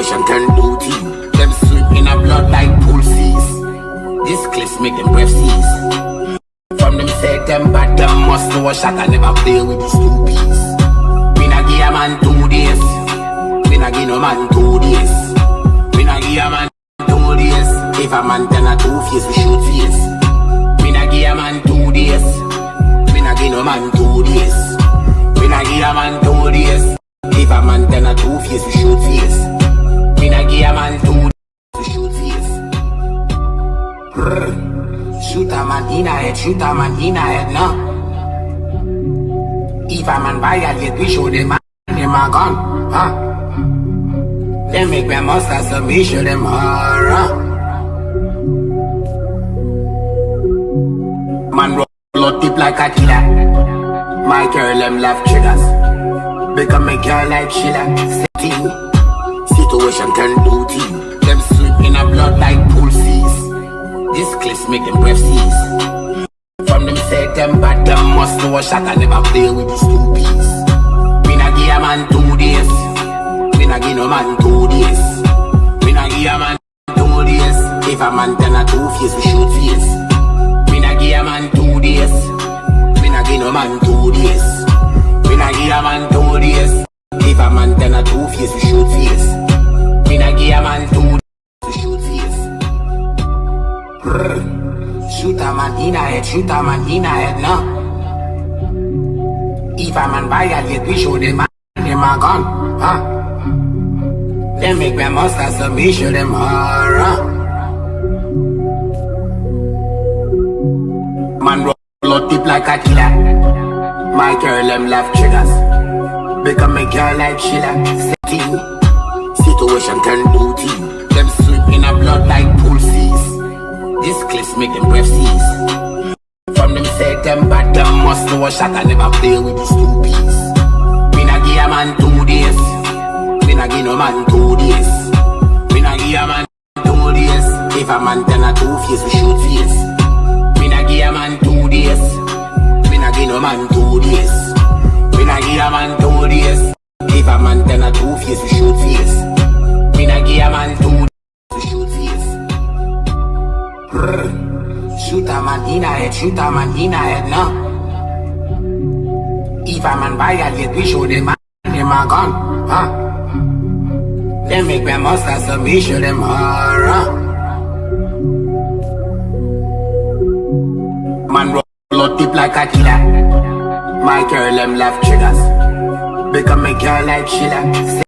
Situation turn booty. Them swim in a blood like pool seas. This clips make them breath seize. From them say them bad, them must know a shot. I never play with these two peas. Me nah give a man 2 days. Me nah give no man 2 days. Me nah give a man 2 days. If a man turn a 2 face, we shoot face. Me nah give a man 2 days. Me nah give no man 2 days. Me nah give a man 2 days. If a man turn a 2 face, we shoot face. Me nah give a man 2 days, we shoot face. Shoot a man in a head, shoot a man in a head, no. If a man violate, we show them a gun, huh? They make me monster, so me show them horror. Man roll out deep like a killer. My girl them love triggers. Become a girl like Sheila. Setting. Situation turn booty. Them swim in a blood like pool seas. This clips make them breath seize. From them say them bad, them must know a shot. I never play with these two peas. Me nah give a man 2 days. Me nah give no man 2 days. Me nah give a man 2 days. If a man turn a 2 face, we shoot face. Me nah give a man 2 days. Me nah give no man 2 days. Me nah give a man 2 days. If a man turn a 2 face, we shoot face. Me nah give a man 2 days, we shoot face. Shoot a man in a head, shoot a man in a head, no. If a man violate, we show them a gun, huh? They make me monster, so me show them horror. Man roll out deep like a killer. My girl them love triggers. Become a girl like Sheila. Setting. Situation turn booty. Them swim in a blood like pool seas. This clips make them breath seize. From them say them bad, them must know a shot. I never play with these two peas. Me nah give a man 2 days. Me nah give no man 2 days. Me nah give a man 2 days. If a man turn a 2 face, we shoot face. Me nah give a man 2 days. Me nah give no man 2 days. Me nah give a man 2 days. If a man turn a 2 face, we shoot face. Me nah give a man 2 days, we shoot face. Shoot a man in a head, shoot a man in a head, no. If a man violate, we show them a gun, huh? They make me monster, so me show them horror. Man roll out deep like a killer. My girl them love triggers. Become a girl like Sheila.